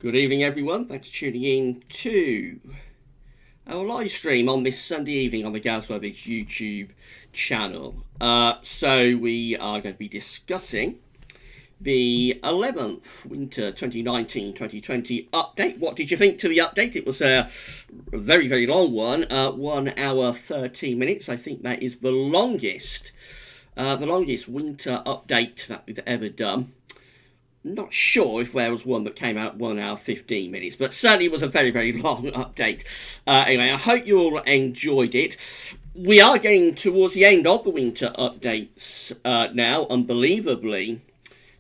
Good evening, everyone. Thanks for tuning in to our live stream on this Sunday evening on the Gasworthy's YouTube channel. So we are going to be discussing the 11th Winter 2019-2020 update. What did you think to the update? It was a very, very long one, 1 hour 13 minutes. I think that is the longest winter update that we've ever done. Not sure if there was one that came out 1 hour 15 minutes, but certainly it was a very, very long update. Anyway, I hope you all enjoyed it. We are getting towards the end of the winter updates now, unbelievably.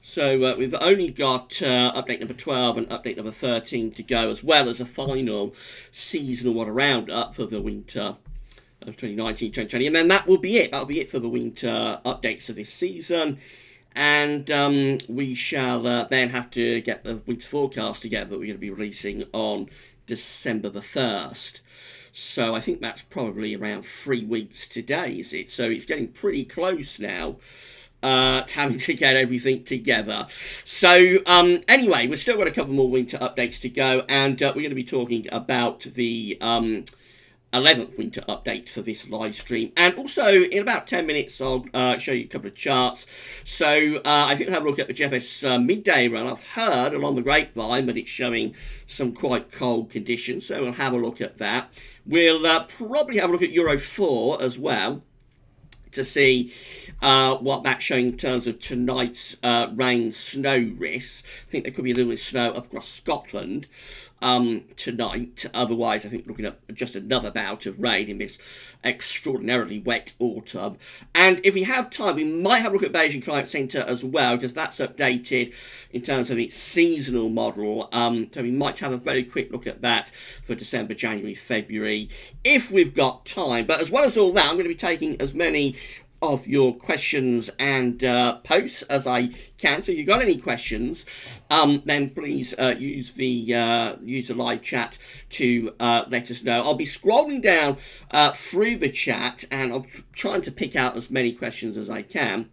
So we've only got update number 12 and update number 13 to go, as well as a final seasonal one roundup for the winter of 2019-2020. And then that will be it. That'll be it for the winter updates of this season. And we shall then have to get the winter forecast together that we're going to be releasing on December the 1st. So I think that's probably around 3 weeks today, is it? So it's getting pretty close now to having to get everything together. So anyway, we've still got a couple more winter updates to go, and we're going to be talking about the 11th winter update for this live stream, and also in about 10 minutes I'll show you a couple of charts. So I think we'll have a look at the GFS midday run. I've heard along the grapevine that it's showing some quite cold conditions, so we'll have a look at that. We'll probably have a look at Euro 4 as well to see what that's showing in terms of tonight's rain snow risks. I think there could be a little bit of snow up across Scotland tonight. Otherwise, I think looking at just another bout of rain in this extraordinarily wet autumn. And if we have time, we might have a look at Beijing Climate Centre as well, because that's updated in terms of its seasonal model. So we might have a very quick look at that for December, January, February, if we've got time. But as well as all that, I'm going to be taking as many of your questions and posts as I can. So if you've got any questions, then please use the live chat to let us know. I'll be scrolling down through the chat, and I'm trying to pick out as many questions as I can.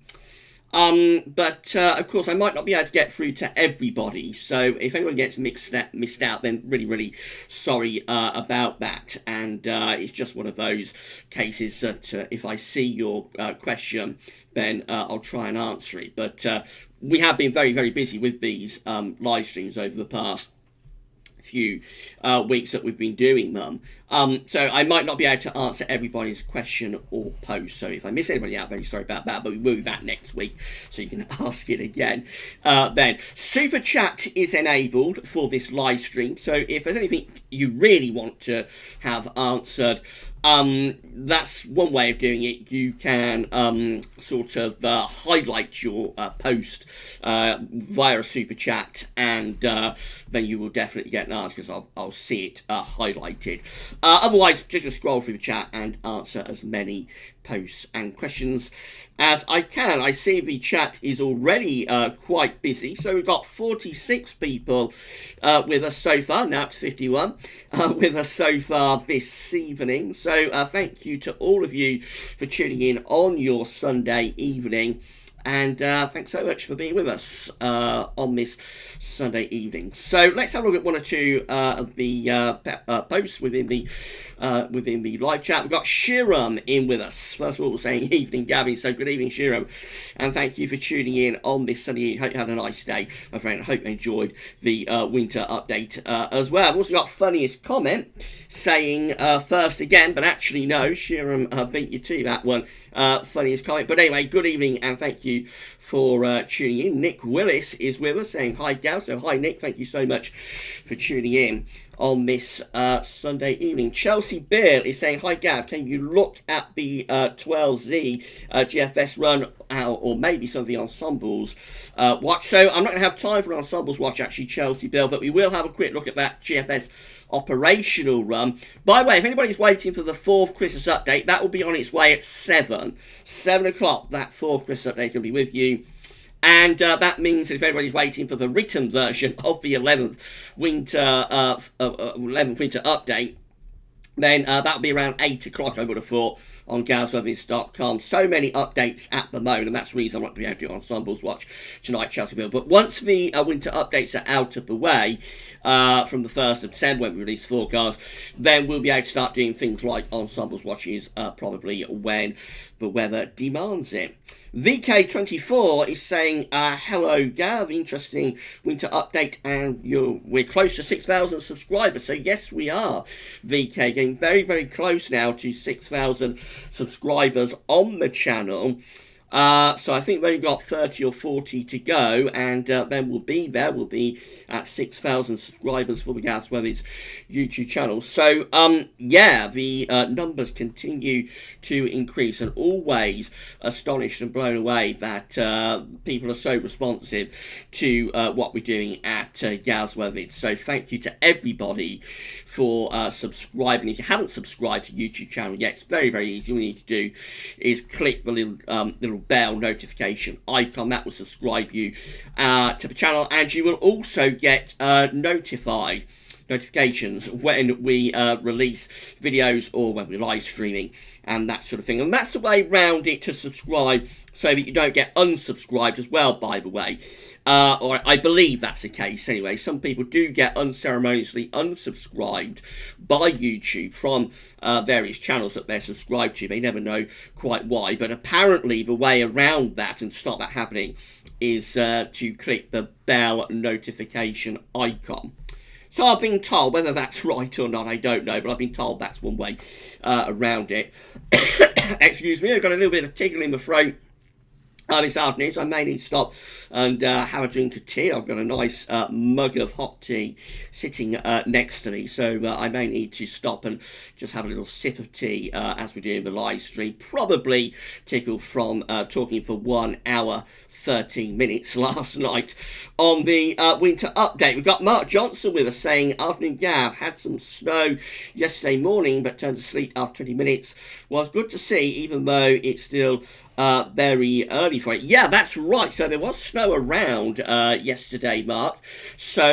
But of course I might not be able to get through to everybody, so if anyone gets missed out, then really sorry about that. And it's just one of those cases that if I see your question, then I'll try and answer it. But we have been very busy with these live streams over the past few weeks that we've been doing them, so I might not be able to answer everybody's question or post. So if I miss anybody out, very sorry about that, but we will be back next week, so you can ask it again then. Super chat is enabled for this live stream, so if there's anything you really want to have answered, that's one way of doing it. You can sort of highlight your post via a super chat, and then you will definitely get an answer, because I'll see it highlighted. Otherwise, just scroll through the chat and answer as many posts and questions as I can. I see the chat is already quite busy, so we've got 46 people with us so far, now up to 51 with us so far this evening. So thank you to all of you for tuning in on your Sunday evening. And thanks so much for being with us on this Sunday evening. So let's have a look at one or two of the posts within the live chat. We've got Shiram in with us. First of all, saying evening, Gavin. So good evening, Shiram, and thank you for tuning in on this Sunday evening. Hope you had a nice day, my friend. I hope you enjoyed the winter update as well. I've also got funniest comment saying first again, but actually no, Shiram beat you to that one. Funniest comment. But anyway, good evening and thank you for tuning in. Nick Willis is with us saying hi, Gal. So hi, Nick. Thank you so much for tuning in on this Sunday evening. Chelsea Beale is saying, hi Gav, can you look at the 12Z GFS run or maybe some of the ensembles watch? So I'm not going to have time for an ensembles watch actually, Chelsea Beale, but we will have a quick look at that GFS operational run. By the way, if anybody's waiting for the 4th Christmas update, that will be on its way at 7 o'clock. That 4th Christmas update will be with you. And that means that if everybody's waiting for the written version of the 11th winter update, then that'll be around 8 o'clock, I would have thought, on galsweathers.com. So many updates at the moment, and that's the reason I'm not going to be able to do Ensembles Watch tonight, Chelseaville. But once the winter updates are out of the way, from the 1st of December when we release the forecast, then we'll be able to start doing things like Ensembles Watches, probably when the weather demands it. VK24 is saying, hello Gav, interesting winter update, and we're close to 6,000 subscribers. So yes, we are, VK, getting very, very close now to 6,000 subscribers on the channel. So I think we've only got 30 or 40 to go, and then we'll be there. We'll be at 6,000 subscribers for the Gasworthy's YouTube channel. So, yeah, the numbers continue to increase, and always astonished and blown away that people are so responsive to what we're doing at Gasworthy. So thank you to everybody for subscribing. If you haven't subscribed to the YouTube channel yet, it's very, very easy. All you need to do is click the little bell notification icon. That will subscribe you to the channel, and you will also get notifications when we release videos or when we're live streaming and that sort of thing. And that's the way around it to subscribe, so that you don't get unsubscribed as well, by the way. Or I believe that's the case anyway. Some people do get unceremoniously unsubscribed by YouTube from various channels that they're subscribed to. They never know quite why, but apparently the way around that and stop that happening is to click the bell notification icon. So I've been told, whether that's right or not, I don't know, but I've been told that's one way around it. Excuse me, I've got a little bit of tickle in the throat this afternoon, so I may need to stop and have a drink of tea. I've got a nice mug of hot tea sitting next to me, so I may need to stop and just have a little sip of tea as we're doing the live stream. Probably tickled from talking for 1 hour 13 minutes last night on the winter update. We've got Mark Johnson with us saying, afternoon Gav, had some snow yesterday morning but turned to sleep after 20 minutes. Was good to see, even though it's still very early for it. Yeah, that's right. So there was snow around yesterday, Mark. So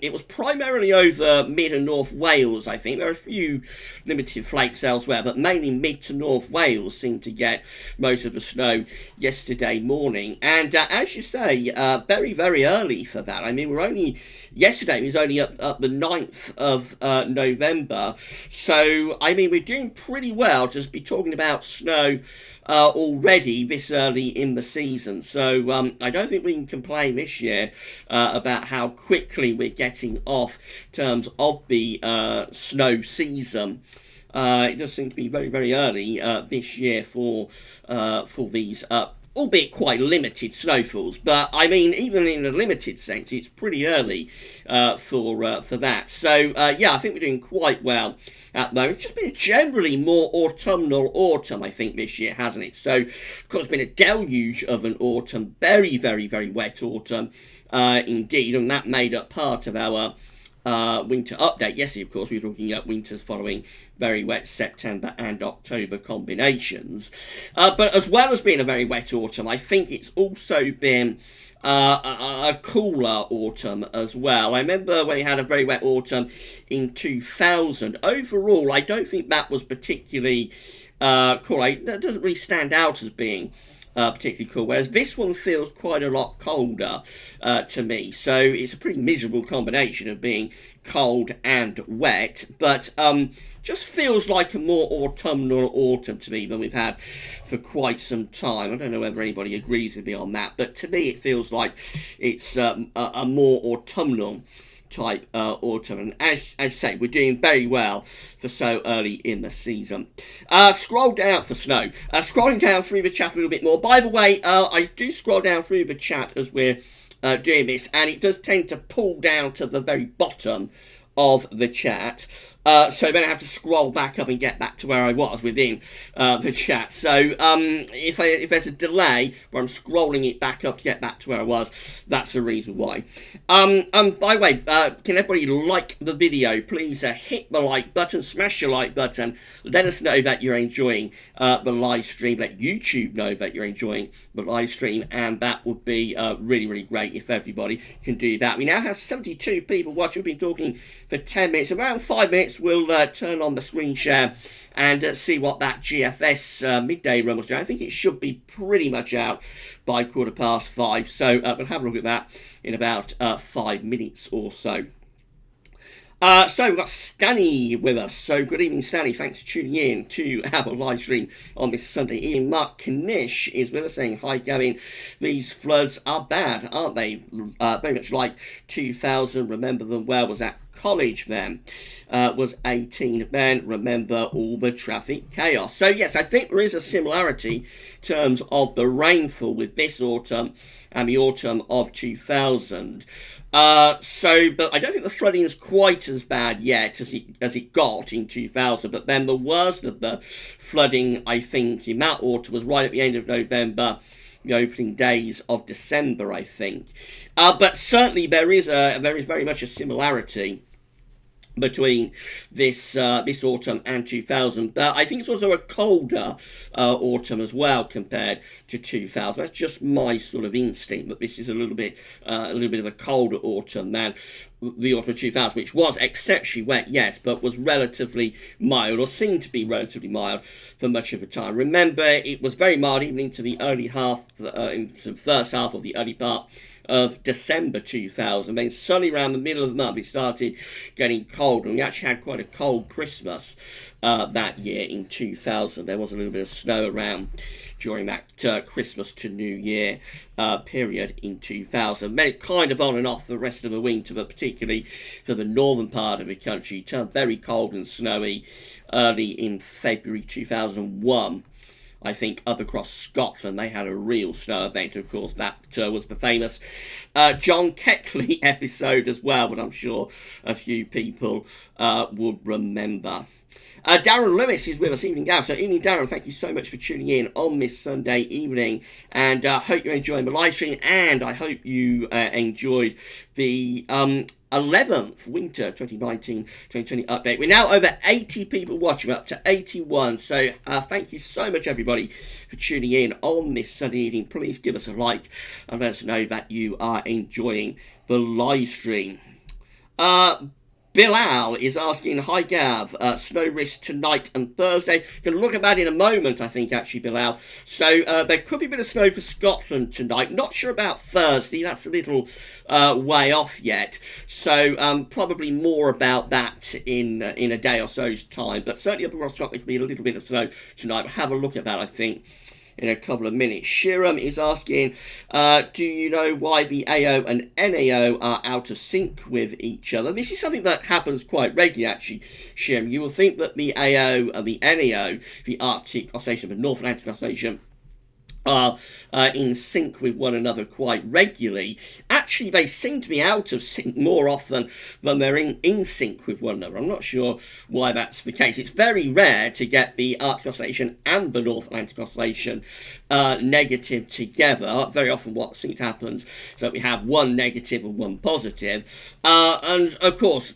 it was primarily over mid and North Wales, I think. There are a few limited flakes elsewhere, but mainly mid to North Wales seemed to get most of the snow yesterday morning. And as you say, very, very early for that. I mean, yesterday was only up the 9th of November. So, I mean, we're doing pretty well to be talking about snow already this early in the season. So I don't think we can complain this year about how quickly we're getting off in terms of the snow season. It does seem to be very, very early this year for these albeit quite limited snowfalls, but I mean, even in a limited sense, it's pretty early for that. So yeah, I think we're doing quite well at the moment. It's just been a generally more autumnal autumn, I think, this year, hasn't it? So, of course, it's been a deluge of an autumn, very, very, very wet autumn indeed, and that made up part of our winter update. Yesterday, of course, we were looking at winters following very wet September and October combinations. But as well as being a very wet autumn, I think it's also been a cooler autumn as well. I remember when we had a very wet autumn in 2000. Overall, I don't think that was particularly cool. That doesn't really stand out as being particularly cool, whereas this one feels quite a lot colder to me. So it's a pretty miserable combination of being cold and wet, but just feels like a more autumnal autumn to me than we've had for quite some time. I don't know whether anybody agrees with me on that, but to me it feels like it's a more autumnal type autumn, and as I say, we're doing very well for so early in the season. Scroll down for snow. Scrolling down through the chat a little bit more. By the way, I do scroll down through the chat as we're doing this, and it does tend to pull down to the very bottom of the chat. So then I have to scroll back up and get back to where I was within the chat. So if there's a delay where I'm scrolling it back up to get back to where I was, that's the reason why. By the way, can everybody like the video? Please hit the like button, smash your like button. Let us know that you're enjoying the live stream. Let YouTube know that you're enjoying the live stream, and that would be really, really great if everybody can do that. We now have 72 people watching. We've been talking for 10 minutes, around 5 minutes. minutes, we'll turn on the screen share and see what that GFS midday run was doing. I think it should be pretty much out by 5:15. So we'll have a look at that in about 5 minutes or so. So we've got Stanny with us. So good evening, Stanny. Thanks for tuning in to our live stream on this Sunday evening. Mark Knish is with us saying, hi, Gavin. These floods are bad, aren't they? Very much like 2000. Remember them well. Was at college then. Was 18 then. Remember all the traffic chaos. So yes, I think there is a similarity in terms of the rainfall with this autumn and the autumn of 2000. But I don't think the flooding is quite as bad yet as it got in 2000. But then the worst of the flooding, I think, in that autumn was right at the end of November, the opening days of December, I think. But certainly there is very much a similarity between this autumn and 2000, but I think it's also a colder autumn as well compared to 2000. That's just my sort of instinct, that this is a little bit of a colder autumn than the autumn of 2000, which was exceptionally wet, yes, but was relatively mild, or seemed to be relatively mild for much of the time. Remember, it was very mild even into the early half, into the first half of the early part of December 2000. Then suddenly around the middle of the month it started getting cold, and we actually had quite a cold Christmas that year in 2000. There was a little bit of snow around during that Christmas to New Year period in 2000. Then it kind of on and off the rest of the winter, but particularly for the northern part of the country, it turned very cold and snowy early in February 2001. I think up across Scotland they had a real snow event. Of course, that was the famous John Keckley episode as well, but I'm sure a few people would remember. Darren Lewis is with us, evening Gav. So evening Darren, thank you so much for tuning in on this Sunday evening, and hope you're enjoying the live stream, and I hope you enjoyed the 11th winter 2019-2020 update. We're now over 80 people watching, up to 81, so thank you so much everybody for tuning in on this Sunday evening. Please give us a like and let us know that you are enjoying the live stream. Bilal is asking, hi Gav, snow risk tonight and Thursday. Going to look at that in a moment, I think, actually, Bilal. So there could be a bit of snow for Scotland tonight. Not sure about Thursday. That's a little way off yet. So probably more about that in a day or so's time. But certainly up across Scotland, there could be a little bit of snow tonight. We'll have a look at that, I think, in a couple of minutes. Shiram is asking, do you know why the AO and NAO are out of sync with each other? This is something that happens quite regularly, actually, Shiram. You will think that the AO and the NAO, the Arctic Oscillation, the North Atlantic Oscillation, are in sync with one another quite regularly. Actually, they seem to be out of sync more often than they're in sync with one another. I'm not sure why that's the case. It's very rare to get the Arctic Oscillation and the North Atlantic Oscillation negative together. Very often what seems to happen is that we have one negative and one positive. And of course,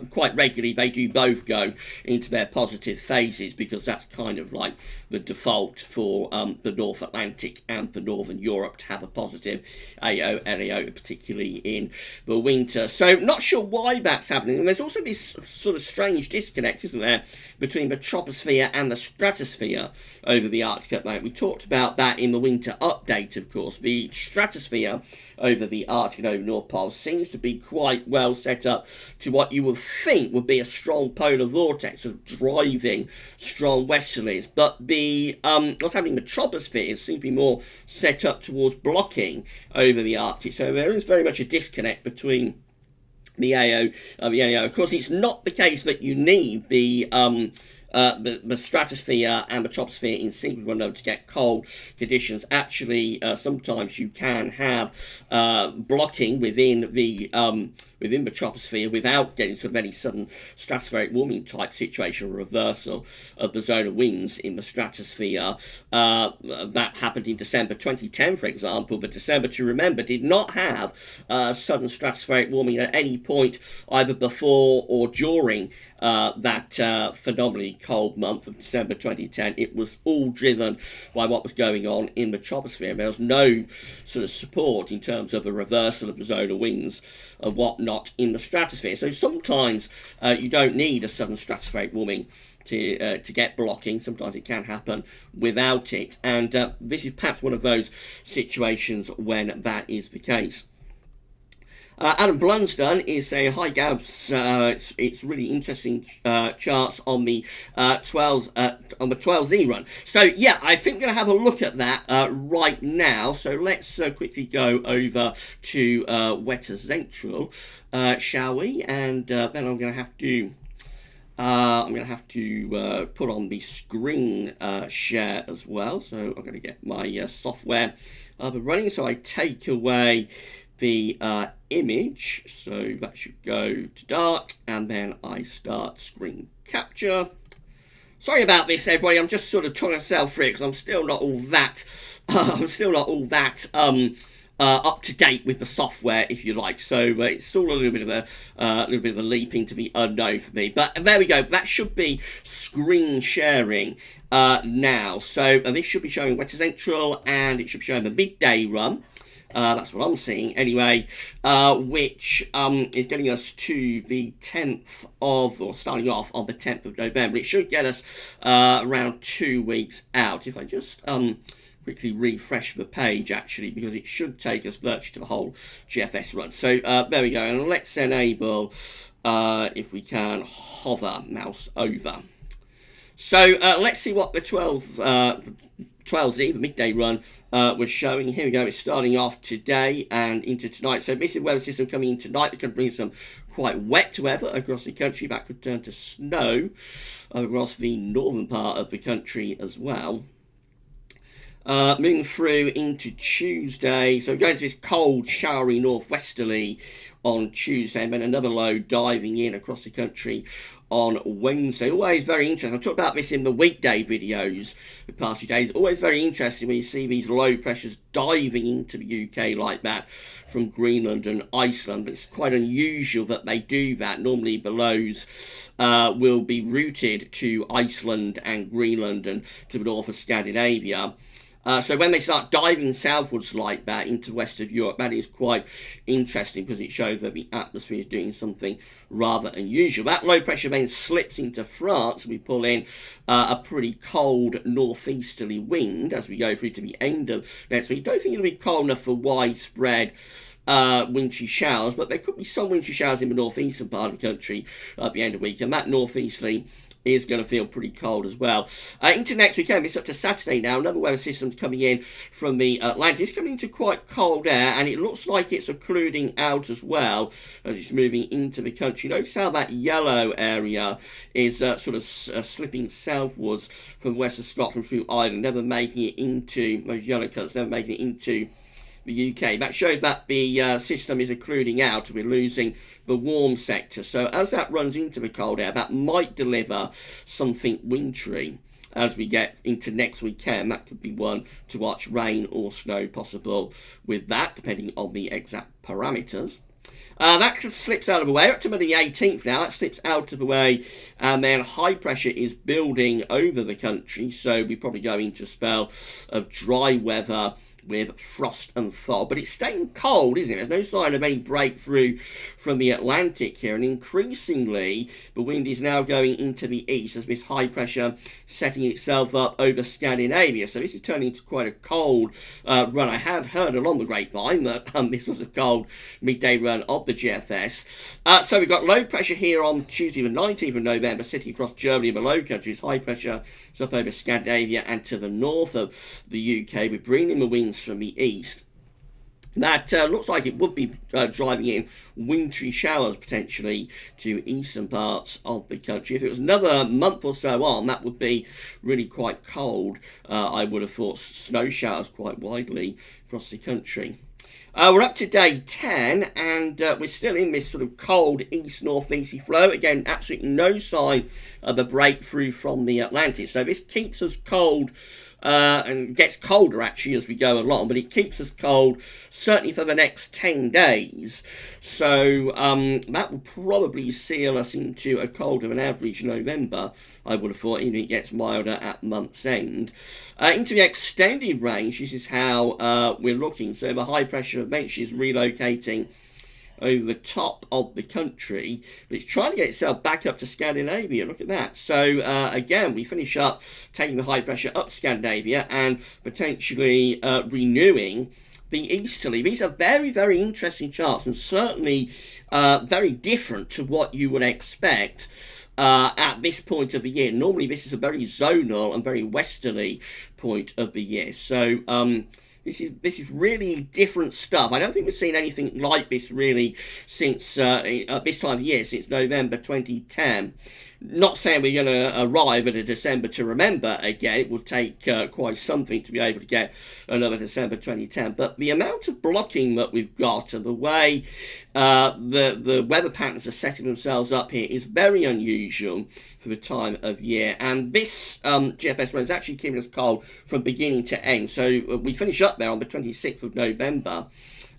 quite regularly they do both go into their positive phases, because that's kind of like the default for the North Atlantic and for Northern Europe to have a positive AO, NAO, particularly in the winter. So not sure why that's happening. And there's also this sort of strange disconnect, isn't there, between the troposphere and the stratosphere over the Arctic at the moment. We talked about that in the winter update, of course. The stratosphere over the Arctic and over North Pole seems to be quite well set up to what you would think would be a strong polar vortex, sort of driving strong westerlies. But the what's happening in the troposphere seems to be more set up towards blocking over the Arctic. So there is very much a disconnect between the AO and the NAO. Of course, it's not the case that you need the stratosphere and the troposphere in sync with one another to get cold conditions. Actually, sometimes you can have blocking within the troposphere without getting sort of any sudden stratospheric warming type situation, or reversal of the zone of winds in the stratosphere. That happened in December 2010, for example. But December, to remember, did not have sudden stratospheric warming at any point, either before or during that phenomenally cold month of December 2010. It was all driven by what was going on in the troposphere. There was no sort of support in terms of a reversal of the solar winds and whatnot in the stratosphere. So sometimes you don't need a sudden stratospheric warming to get blocking. Sometimes it can happen without it, and this is perhaps one of those situations when that is the case. Adam Blunsdon is saying, hi Gabs, it's really interesting charts on the 12Z run. So yeah, I think we're going to have a look at that right now. So let's quickly go over to Wetter Central, shall we? And then I'm going to have to put on the screen share as well. So I'm going to get my software up and running. So I take away the image, so that should go to dark, and then I start screen capture. Sorry about this, everybody. I'm just sort of trying to sell free because I'm still not all that. Up to date with the software, if you like. So it's still a little bit of a leap into the unknown for me. But there we go. That should be screen sharing now. So this should be showing Wetter Central, and it should be showing the midday run. That's what I'm seeing anyway, which is getting us to the 10th of, or starting off on the 10th of November. It should get us around 2 weeks out. If I just quickly refresh the page, actually, because it should take us virtually to the whole GFS run. So there we go, and let's enable, if we can, hover mouse over. So let's see what the 12Z, the midday run, was showing. Here we go. It's starting off today and into tonight. So this is weather system coming in tonight. It could bring some quite wet weather across the country. That could turn to snow across the northern part of the country as well. Moving through into Tuesday. So we're going to this cold, showery northwesterly on Tuesday, and then another low diving in across the country on Wednesday. Always very interesting. I talked about this in the weekday videos the past few days. Always very interesting when you see these low pressures diving into the UK like that from Greenland and Iceland. But it's quite unusual that they do that. Normally the lows will be routed to Iceland and Greenland and to the north of Scandinavia. So when they start diving southwards like that into west of Europe, that is quite interesting because it shows that the atmosphere is doing something rather unusual. That low pressure then slips into France. We pull in a pretty cold northeasterly wind as we go through to the end of next week. Don't think it'll be cold enough for widespread wintry showers, but there could be some wintry showers in the northeastern part of the country at the end of the week, and that northeasterly is going to feel pretty cold as well. Into next weekend, it's up to Saturday now. Another weather system's coming in from the Atlantic. It's coming into quite cold air, and it looks like it's occluding out as well as it's moving into the country. Notice how that yellow area is sort of slipping southwards from west of Scotland through Ireland, never making it into those yellow colours, never making it into the UK. That shows that the system is occluding out. We're losing the warm sector. So as that runs into the cold air, that might deliver something wintry as we get into next weekend. That could be one to watch, rain or snow possible with that, depending on the exact parameters. That slips out of the way. We're up to the 18th now. That slips out of the way, and then high pressure is building over the country. So we probably go into a spell of dry weather with frost and thaw, but it's staying cold, isn't it? There's no sign of any breakthrough from the Atlantic here, and increasingly the wind is now going into the east as this high pressure setting itself up over Scandinavia. So this is turning into quite a cold run. I had heard along the grapevine that this was a cold midday run of the GFS. So we've got low pressure here on Tuesday the 19th of November sitting across Germany and the Low Countries. High pressure is up over Scandinavia and to the north of the UK. We're bringing the winds from the east. That looks like it would be driving in wintry showers potentially to eastern parts of the country. If it was another month or so on, that would be really quite cold. I would have thought snow showers quite widely across the country. We're up to day 10, and we're still in this sort of cold east-northeasterly flow. Again, absolutely no sign of a breakthrough from the Atlantic. So this keeps us cold and gets colder actually as we go along, but it keeps us cold certainly for the next 10 days. So that will probably seal us into a colder than average November, I would have thought, even if it gets milder at month's end. Into the extended range, this is how we're looking. So the high pressure event is relocating over the top of the country, but it's trying to get itself back up to Scandinavia. Look at that. So again, we finish up taking the high pressure up Scandinavia and potentially renewing the easterly. These are very, very interesting charts, and certainly very different to what you would expect at this point of the year. Normally this is a very zonal and very westerly point of the year. So this is really different stuff. I don't think we've seen anything like this really since this time of year, since November 2010. Not saying we're going to arrive at a December to remember again. It will take quite something to be able to get another December 2010. But the amount of blocking that we've got and the way the weather patterns are setting themselves up here is very unusual for the time of year. And this GFS run is actually keeping us cold from beginning to end. So we finish up there on the 26th of November.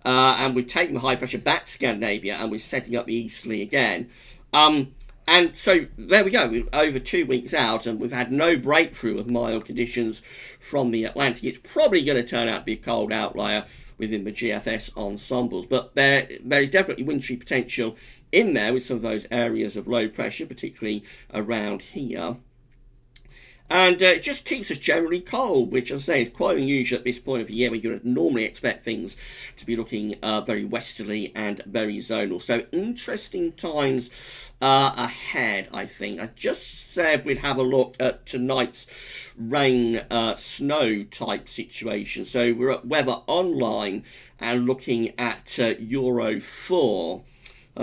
And we've taken the high pressure back to Scandinavia and we're setting up the easterly again. And so there we go, we're over 2 weeks out and we've had no breakthrough of mild conditions from the Atlantic. It's probably going to turn out to be a cold outlier within the GFS ensembles, but there is definitely wintry potential in there with some of those areas of low pressure, particularly around here. And it just keeps us generally cold, which, as I say, is quite unusual at this point of the year, where you would normally expect things to be looking very westerly and very zonal. So interesting times ahead, I think. I just said we'd have a look at tonight's rain, snow type situation. So we're at Weather Online and looking at Euro 4.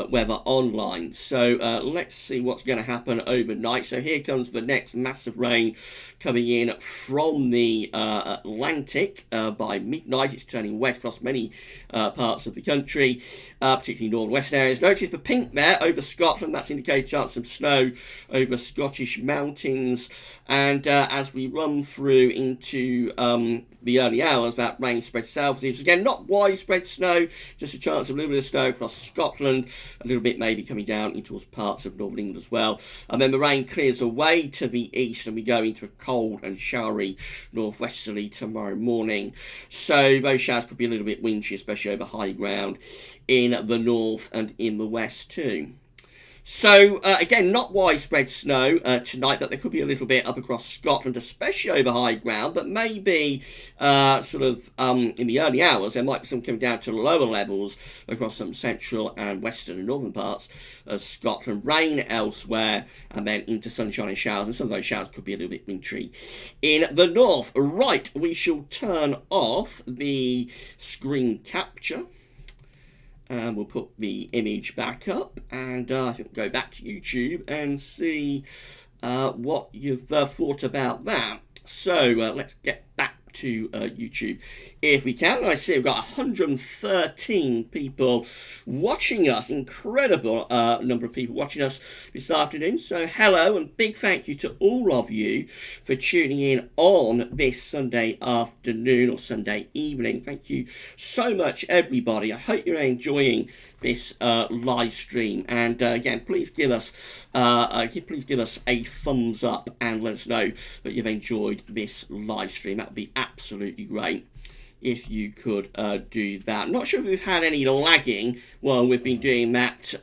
Weather Online. So let's see what's going to happen overnight. So here comes the next massive rain coming in from the Atlantic by midnight. It's turning west across many parts of the country, particularly northwest areas. Notice the pink there over Scotland. That's indicating chance of snow over Scottish mountains. And as we run through into the early hours, that rain spreads southwards. Again, not widespread snow, just a chance of a little bit of snow across Scotland, a little bit maybe coming down into parts of northern England as well. And then the rain clears away to the east and we go into a cold and showery northwesterly tomorrow morning. So those showers could be a little bit wintry, especially over high ground in the north and in the west too. So, again, not widespread snow tonight, but there could be a little bit up across Scotland, especially over high ground, but maybe in the early hours, there might be some coming down to lower levels across some central and western and northern parts of Scotland. Rain elsewhere, and then into sunshine and showers, and some of those showers could be a little bit wintry in the north. Right, we shall turn off the screen capture. And we'll put the image back up, and I think we'll go back to YouTube and see what you've thought about that. So let's get back to YouTube if we can. I see we've got 113 people watching us. Incredible number of people watching us this afternoon. So hello, and big thank you to all of you for tuning in on this Sunday afternoon or Sunday evening. Thank you so much, everybody. I hope you're enjoying this live stream, and again, please give us a thumbs up and let us know that you've enjoyed this live stream. That would be absolutely great if you could do that. Not sure if we've had any lagging while we've been doing that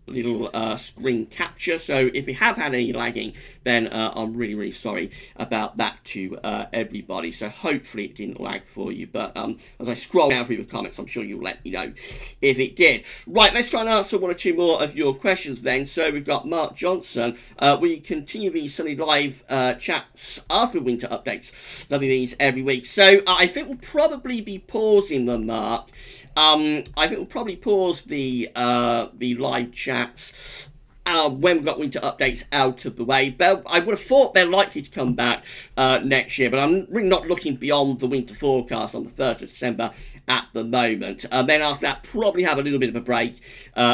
little screen capture, so if we have had any lagging, then I'm really, really sorry about that to everybody. So hopefully it didn't lag for you, but as I scroll down through the comments, I'm sure you'll let me know if it did. Right, let's try and answer one or two more of your questions then. So we've got Mark Johnson. We continue these Sunday live chats after winter updates. Loving these every week. So I think we'll probably be pausing them, Mark. I think we'll probably pause the live chats when we've got winter updates out of the way. But I would have thought they're likely to come back next year, but I'm really not looking beyond the winter forecast on the 3rd of December at the moment. Then after that, probably have a little bit of a break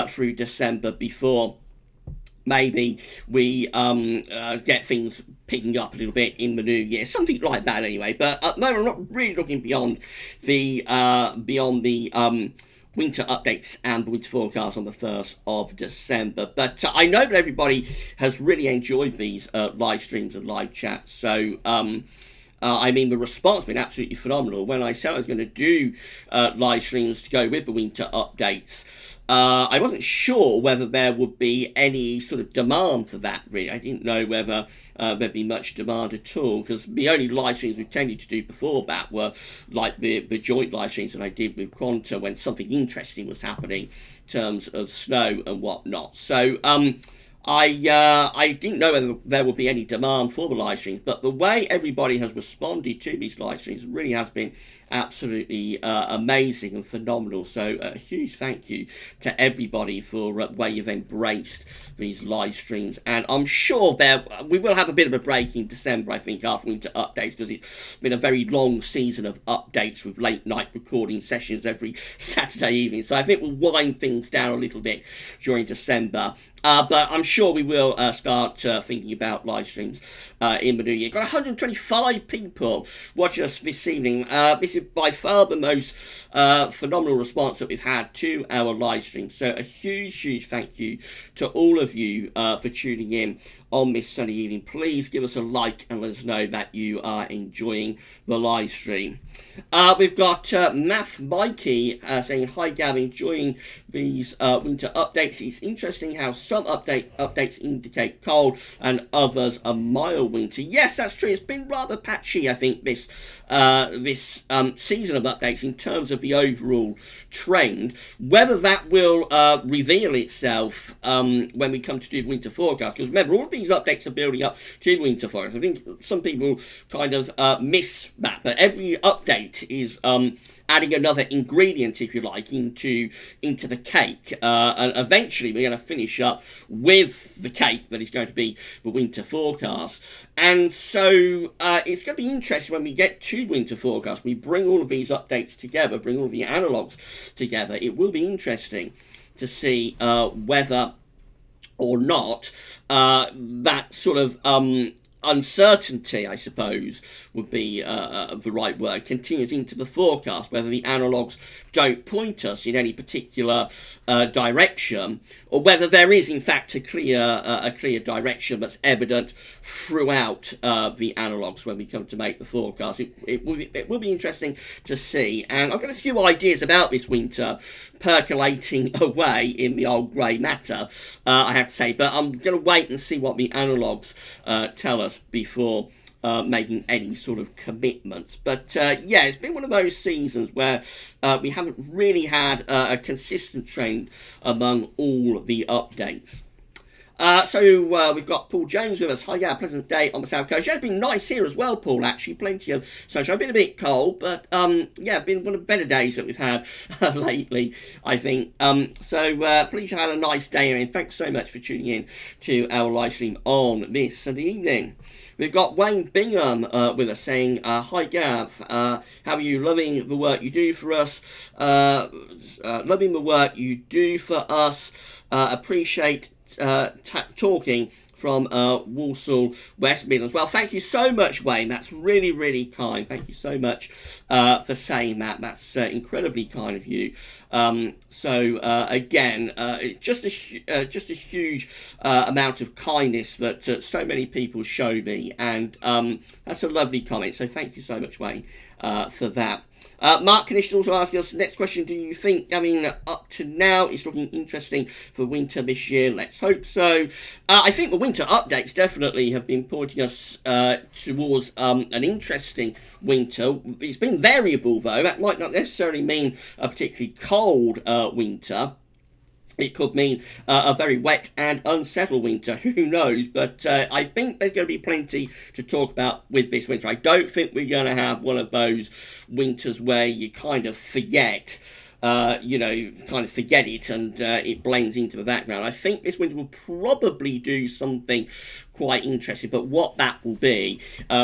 through December before maybe we get things picking up a little bit in the new year, something like that anyway. But at the moment, I'm not really looking beyond the winter updates and the winter forecast on the 1st of December. But I know that everybody has really enjoyed these live streams and live chats. So I mean, the response has been absolutely phenomenal. When I said I was going to do live streams to go with the winter updates, I wasn't sure whether there would be any sort of demand for that, really. I didn't know whether there'd be much demand at all, because the only live streams we tended to do before that were like the joint live streams that I did with Quanta when something interesting was happening in terms of snow and whatnot. So, I didn't know whether there would be any demand for the live streams, but the way everybody has responded to these live streams really has been absolutely amazing and phenomenal. So a huge thank you to everybody for the way you've embraced these live streams. And I'm sure we will have a bit of a break in December, I think, after winter updates, because it's been a very long season of updates with late night recording sessions every Saturday evening. So I think we'll wind things down a little bit during December. But I'm sure we will start thinking about live streams in the new year. Got 125 people watch us this evening. This is by far the most phenomenal response that we've had to our live stream. So a huge thank you to all of you for tuning in on this sunny evening. Please give us a like and let us know that you are enjoying the live stream. We've got Math Mikey saying, hi Gav, enjoying these winter updates. It's interesting how some updates indicate cold and others a mild winter. Yes, that's true. It's been rather patchy, I think, this season of updates in terms of the overall trend. Whether that will reveal itself when we come to do the winter forecast, because remember, all of these updates are building up to the winter forecast. I think some people kind of miss that, but every update is adding another ingredient, if you like, into the cake, and eventually we're going to finish up with the cake that is going to be the winter forecast. And so it's going to be interesting when we get to winter forecast. We bring all of these updates together, bring all of the analogs together. It will be interesting to see whether or not that sort of uncertainty, I suppose, would be the right word, continues into the forecast, whether the analogues don't point us in any particular direction, or whether there is, in fact, a clear direction that's evident throughout the analogues when we come to make the forecast. It will be interesting to see. And I've got a few ideas about this winter percolating away in the old grey matter, I have to say, but I'm going to wait and see what the analogues tell us before making any sort of commitments. But yeah, it's been one of those seasons where we haven't really had a consistent trend among all the updates. So we've got Paul Jones with us. Hi, yeah, pleasant day on the South Coast. Yeah, it's been nice here as well, Paul, actually. Plenty of sunshine. Been a bit cold, but yeah, been one of the better days that we've had lately, I think. So please have a nice day, and thanks so much for tuning in to our live stream on this Sunday evening. We've got Wayne Bingham with us saying, hi Gav, how are you? Loving the work you do for us. Loving the work you do for us. Appreciate talking from Walsall, West Midlands. Well, thank you so much, Wayne. That's really, really kind. Thank you so much for saying that. That's incredibly kind of you. So again, just a huge amount of kindness that so many people show me, and that's a lovely comment. So thank you so much, Wayne, for that. Mark Knish also asking us, next question, do you think, I mean, up to now, it's looking interesting for winter this year? Let's hope so. I think the winter updates definitely have been pointing us towards an interesting winter. It's been variable, though. That might not necessarily mean a particularly cold winter. It could mean a very wet and unsettled winter. Who knows? But I think there's going to be plenty to talk about with this winter. I don't think we're going to have one of those winters where you kind of forget kind of forget it and it blends into the background. I think this winter will probably do something quite interesting, but what that will be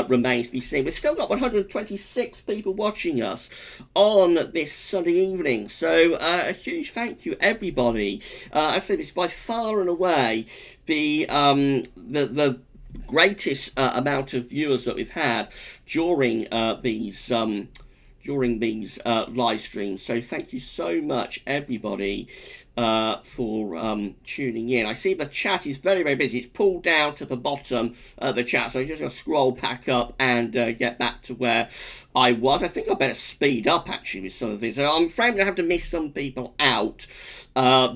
remains to be seen. We've still got 126 people watching us on this Sunday evening, so a huge thank you, everybody. I say this is by far and away the greatest amount of viewers that we've had during these live streams. So thank you so much, everybody, for tuning in. I see the chat is very, very busy. It's pulled down to the bottom of the chat, so I'm just going to scroll back up and get back to where I was. I think I better speed up, actually, with some of this. I'm afraid I'm going to have to miss some people out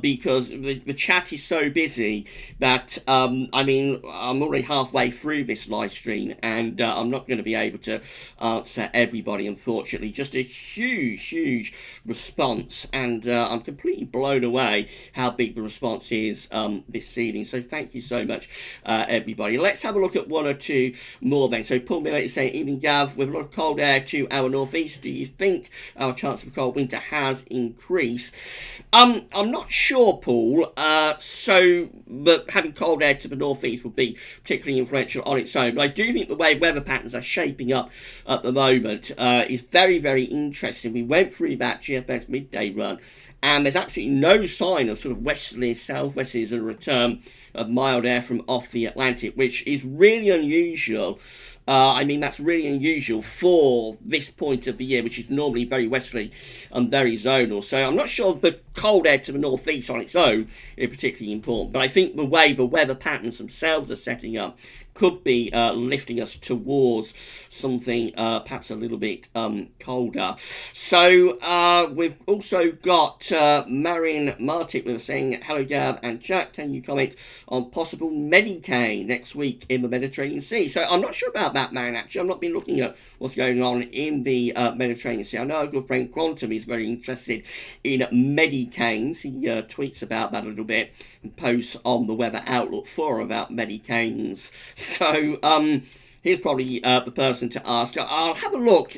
because the chat is so busy that, I'm already halfway through this live stream, and I'm not going to be able to answer everybody, unfortunately. Just a huge response, and I'm completely blown away how big the response is this evening. So thank you so much, everybody. Let's have a look at one or two more then. So Paul Miller is saying, evening Gav, with a lot of cold air to our northeast, do you think our chance of a cold winter has increased? I'm not sure, Paul. But having cold air to the northeast would be particularly influential on its own. But I do think the way weather patterns are shaping up at the moment is very, very interesting. We went through that GFS midday run, and there's absolutely no sign of sort of westerlies, southwesterlies, and a return of mild air from off the Atlantic, which is really unusual. That's really unusual for this point of the year, which is normally very westerly and very zonal. So I'm not sure the cold air to the northeast on its own is particularly important. But I think the way the weather patterns themselves are setting up could be lifting us towards something perhaps a little bit colder. So we've also got Marion Martic with us saying, hello Gav and Jack, can you comment on possible Medicane next week in the Mediterranean Sea? So I'm not sure about that, Marion, actually. I've not been looking at what's going on in the Mediterranean Sea. I know our good friend Quantum is very interested in Medicanes. He tweets about that a little bit and posts on the Weather Outlook Forum about Medicanes. So here's probably the person to ask. I'll have a look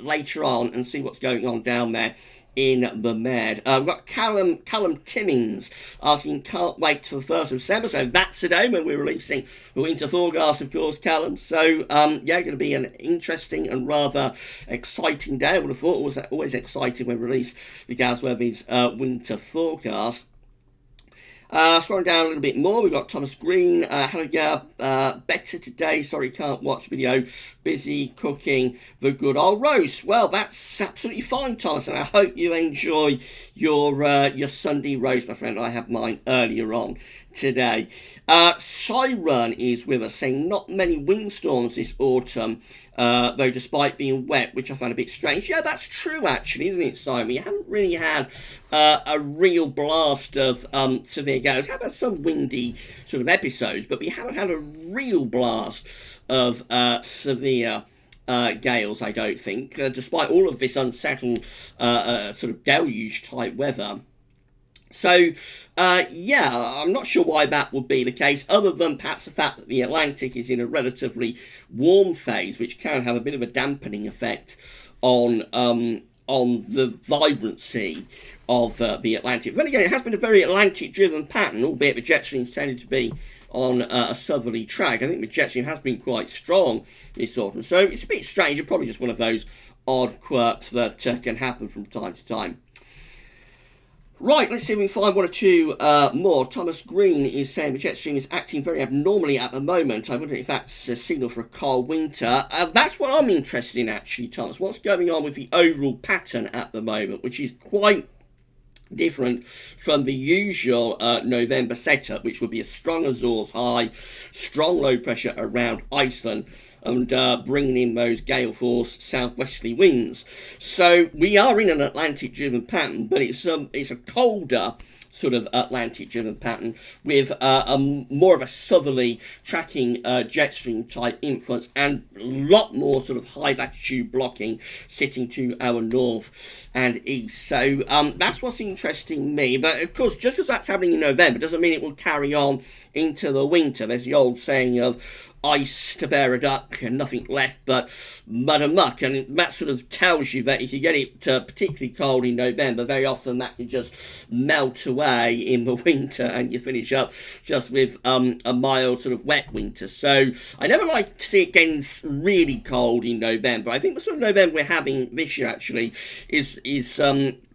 later on and see what's going on down there in the Med. We've got Callum Timmins asking, can't wait till the 1st of December. So that's today when we're releasing the winter forecast, of course, Callum. So, going to be an interesting and rather exciting day. I would have thought it was always exciting when we release the Gasworthy's winter forecast. Scrolling down a little bit more, we've got Thomas Green. Hello, Gab. Better today. Sorry, can't watch video. Busy cooking the good old roast. Well, that's absolutely fine, Thomas, and I hope you enjoy your Sunday roast, my friend. I had mine earlier on today. Siren is with us saying not many windstorms this autumn, though despite being wet, which I found a bit strange. Yeah, that's true actually, isn't it, Siren? We haven't really had a real blast of severe gales. We've had some windy sort of episodes, but we haven't had a real blast of severe gales, I don't think, despite all of this unsettled sort of deluge type weather. So, I'm not sure why that would be the case, other than perhaps the fact that the Atlantic is in a relatively warm phase, which can have a bit of a dampening effect on the vibrancy of the Atlantic. Then again, it has been a very Atlantic-driven pattern, albeit the jet streams tended to be on a southerly track. I think the jet stream has been quite strong this autumn, so it's a bit strange. It's probably just one of those odd quirks that can happen from time to time. Right, let's see if we can find one or two more. Thomas Green is saying the jet stream is acting very abnormally at the moment. I wonder if that's a signal for a cold winter. That's what I'm interested in, actually, Thomas. What's going on with the overall pattern at the moment, which is quite different from the usual November setup, which would be a strong Azores high, strong low pressure around Iceland, and bringing in those gale force southwesterly winds. So we are in an Atlantic-driven pattern, but it's a colder sort of Atlantic-driven pattern with more of a southerly tracking jet stream type influence and a lot more sort of high latitude blocking sitting to our north and east. So that's what's interesting me. But of course, just because that's happening in November doesn't mean it will carry on into the winter. There's the old saying of ice to bear a duck and nothing left but mud and muck. And that sort of tells you that if you get it particularly cold in November, very often that can just melt away in the winter and you finish up just with a mild sort of wet winter. So I never like to see it getting really cold in November. I think the sort of November we're having this year actually is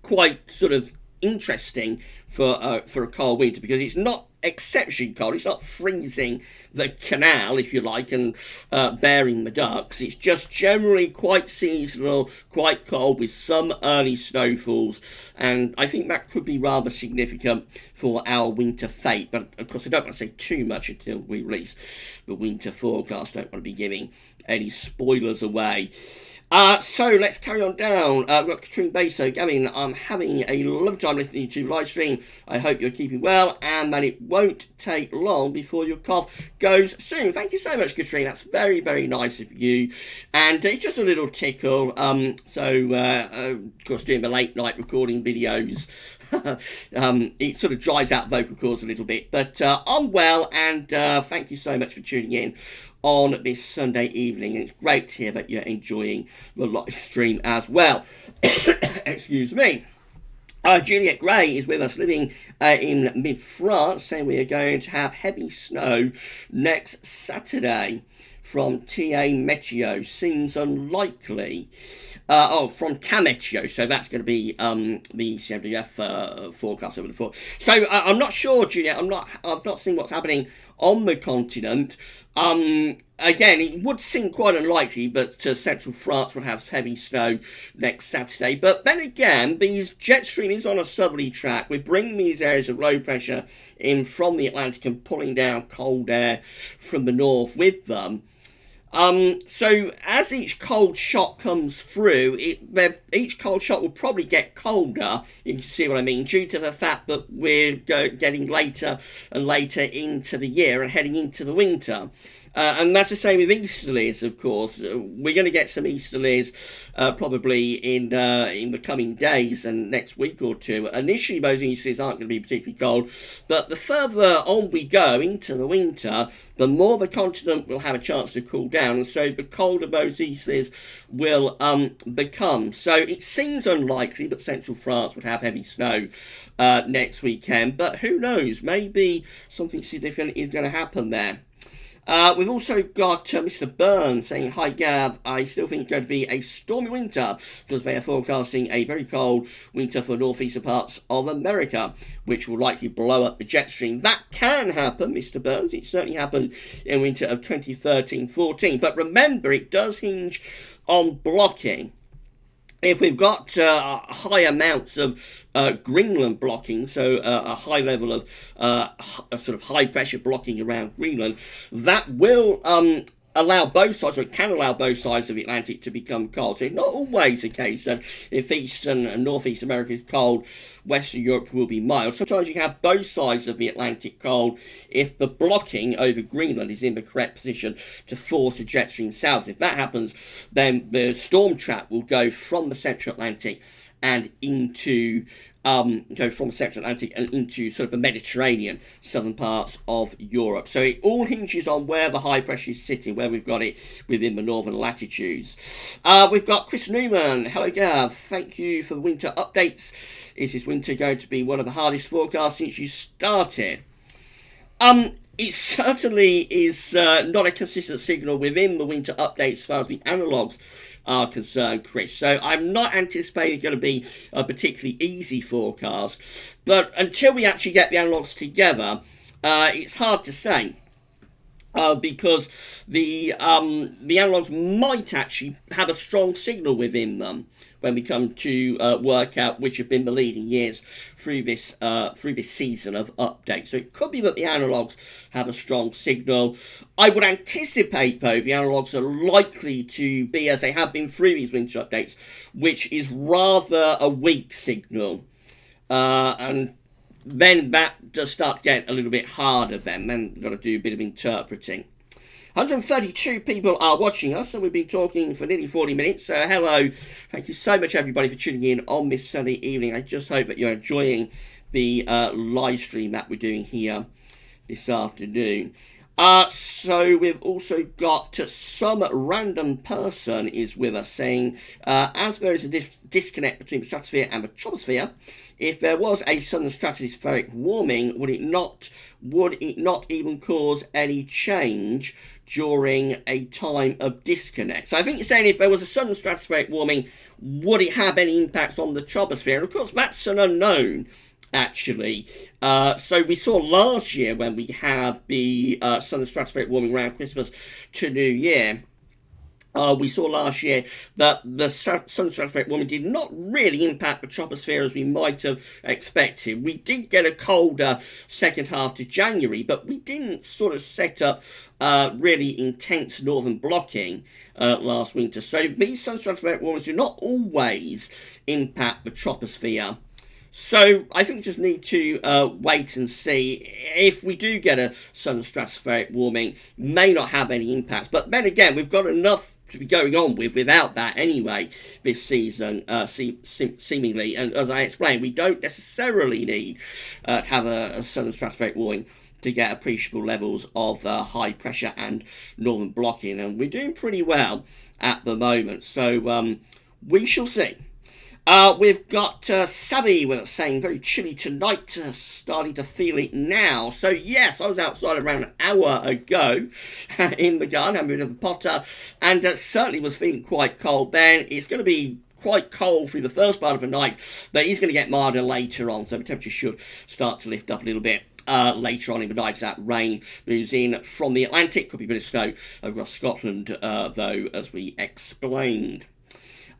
quite sort of interesting for a cold winter, because it's not exceptionally cold. It's not freezing the canal, if you like, and bearing the ducks. It's just generally quite seasonal, quite cold, with some early snowfalls, and I think that could be rather significant for our winter fate. But of course, I don't want to say too much until we release the winter forecast. I don't want to be giving any spoilers away. So let's carry on down. We've got Katrine Baso. Gavin, I'm having a lovely time listening to live stream. I hope you're keeping well and that it won't take long before your cough goes soon. Thank you so much, Katrine. That's very, very nice of you. And it's just a little tickle. Of course, doing the late night recording videos, it sort of dries out vocal cords a little bit. But I'm well, and thank you so much for tuning in on this Sunday evening. It's great to hear that you're enjoying the live stream as well. Excuse me. Juliet Gray is with us, living in mid-France, saying we are going to have heavy snow next Saturday from TA Meteo. Seems unlikely. From Tameteo, so that's going to be the CMDF forecast over the fall. So I'm not sure, Juliet. I've not seen what's happening on the continent. Again, it would seem quite unlikely that central France would have heavy snow next Saturday. But then again, these jet stream is on a southerly track. We're bringing these areas of low pressure in from the Atlantic and pulling down cold air from the north with them. So as each cold shot comes through, each cold shot will probably get colder, you can see what I mean, due to the fact that we're getting later and later into the year and heading into the winter. And that's the same with easterlies, of course. We're going to get some easterlies probably in the coming days and next week or two. Initially, those easterlies aren't going to be particularly cold, but the further on we go into the winter, the more the continent will have a chance to cool down, and so the colder those easterlies will become. So it seems unlikely that central France would have heavy snow next weekend, but who knows? Maybe something significant is going to happen there. We've also got Mr. Byrne saying, "Hi Gav, I still think it's going to be a stormy winter because they are forecasting a very cold winter for northeastern parts of America, which will likely blow up the jet stream." That can happen, Mr. Burns. It certainly happened in winter of 2013-14. But remember, it does hinge on blocking. If we've got high amounts of Greenland blocking, so a high level of sort of high pressure blocking around Greenland, that will allow both sides, or it can allow both sides of the Atlantic to become cold. So it's not always the case that if Eastern and Northeast America is cold, Western Europe will be mild. Sometimes you have both sides of the Atlantic cold if the blocking over Greenland is in the correct position to force a jet stream south. If that happens, then the storm trap will go from the Central Atlantic and into Central Atlantic and into sort of the Mediterranean, southern parts of Europe. So it all hinges on where the high pressure is sitting, where we've got it within the northern latitudes. We've got Chris Newman. Hello, Gav. Thank you for the winter updates. Is this winter going to be one of the hardest forecasts since you started? It certainly is not a consistent signal within the winter updates as far as the analogues are concerned, Chris. So I'm not anticipating it's going to be a particularly easy forecast. But until we actually get the analogues together, it's hard to say. Because the analogues might actually have a strong signal within them when we come to work out which have been the leading years through this season of updates. So it could be that the analogues have a strong signal. I would anticipate, though, the analogues are likely to be, as they have been through these winter updates, which is rather a weak signal. And then that does start to get a little bit harder then we've got to do a bit of interpreting. 132 people are watching us, and we've been talking for nearly 40 minutes. So hello, thank you so much everybody for tuning in on this Sunday evening. I just hope that you're enjoying the live stream that we're doing here this afternoon. So we've also got some random person is with us saying, as there is a disconnect between the stratosphere and the troposphere, if there was a sudden stratospheric warming, would it not even cause any change during a time of disconnect? So I think you're saying if there was a sudden stratospheric warming, would it have any impacts on the troposphere? And of course, that's an unknown, actually. So we saw last year when we had the sudden stratospheric warming around Christmas to New Year. We saw last year that the sudden stratospheric warming did not really impact the troposphere as we might have expected. We did get a colder second half to January, but we didn't sort of set up really intense northern blocking last winter. So these sudden stratospheric warmings do not always impact the troposphere. So I think we just need to wait and see. If we do get a sudden stratospheric warming, may not have any impacts. But then again, we've got enough to be going on without that anyway this season, seemingly. And as I explained, we don't necessarily need to have a sudden stratospheric warming to get appreciable levels of high pressure and northern blocking. And we're doing pretty well at the moment. So we shall see. We've got Savvy with us saying very chilly tonight, starting to feel it now. So yes, I was outside around an hour ago in the garden, having a bit of a potter, and certainly was feeling quite cold then. It's going to be quite cold through the first part of the night, but it's going to get milder later on, so the temperature should start to lift up a little bit. Later on in the night, that rain moves in from the Atlantic. Could be a bit of snow across Scotland, though, as we explained.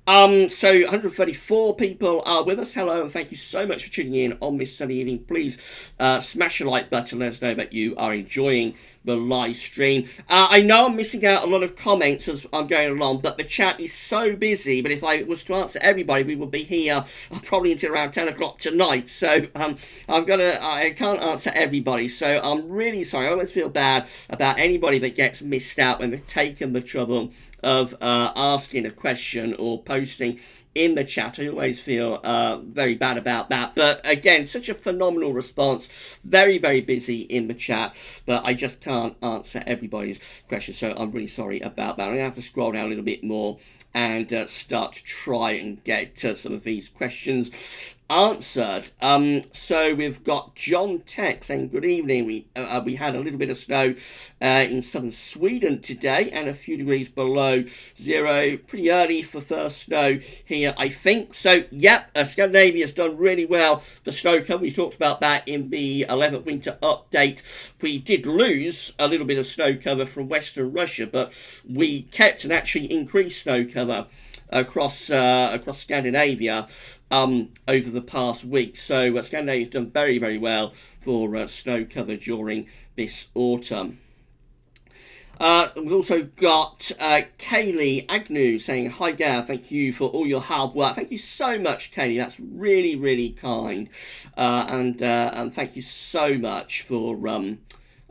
So 134 people are with us. Hello, and thank you so much for tuning in on this Sunday evening. Please smash the like button, let us know that you are enjoying the live stream. I know I'm missing out a lot of comments as I'm going along, but the chat is so busy. But if I was to answer everybody, we would be here probably until around 10 o'clock tonight. So I can't answer everybody. So I'm really sorry. I always feel bad about anybody that gets missed out when they've taken the trouble of asking a question or posting in the chat. I always feel very bad about that. But again, such a phenomenal response. Very, very busy in the chat, but I just can't answer everybody's questions. So I'm really sorry about that. I'm going to have to scroll down a little bit more and start to try and get some of these questions answered. So we've got John Tech saying good evening. We had a little bit of snow in southern Sweden today and a few degrees below zero. Pretty early for first snow here, I think. So yep, Scandinavia's done really well. The snow cover, we talked about that in the 11th winter update. We did lose a little bit of snow cover from Western Russia, but we kept and actually increased snow cover across Scandinavia over the past week. So Scandinavia's done very, very well for snow cover during this autumn. We've also got Kaylee Agnew saying, hi Gav, thank you for all your hard work. Thank you so much, Kaylee. That's really, really kind. And thank you so much for